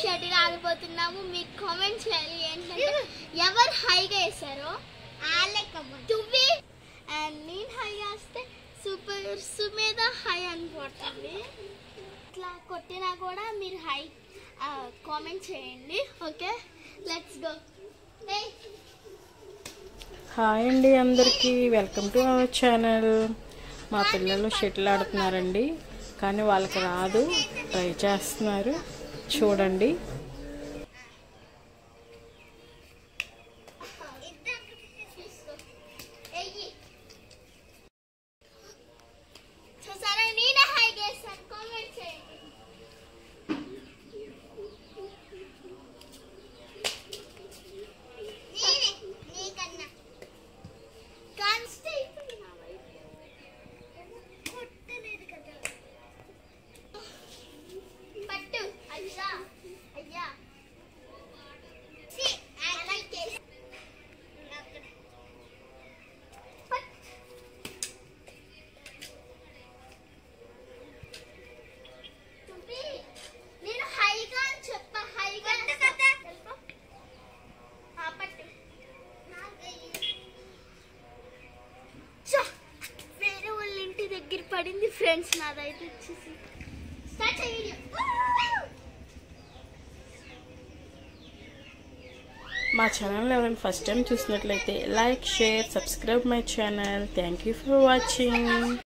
Shuttle ఆడిపోతున్నాము. మీరు comment చేయాలి ఏంటంటే ఎవరు హైగా వేసారో తువ్వి అండ్ నేను హై వేస్తే సూపర్ సుమేధ హై అనుకుంటుంది. ఇట్లా కొట్టినా కూడా మీరు హై కామెంట్ చేయండి. Okay, let's go. హాయ్ అండి అందరికీ, వెల్కమ్ టు అవర్ ఛానల్. మా పిల్లలు షటిల్ ఆడుతున్నారండి, కానీ వాళ్ళకి రాదు, ట్రై చేస్తున్నారు, చూడండి. పడింది ఫ్రెండ్స్, నాదైతే వచ్చేసి స్టార్ట్ చేయండి. మా ఛానల్ ఎవరైనా ఫస్ట్ టైం చూసినట్లయితే like, share, subscribe my channel. Thank you for watching.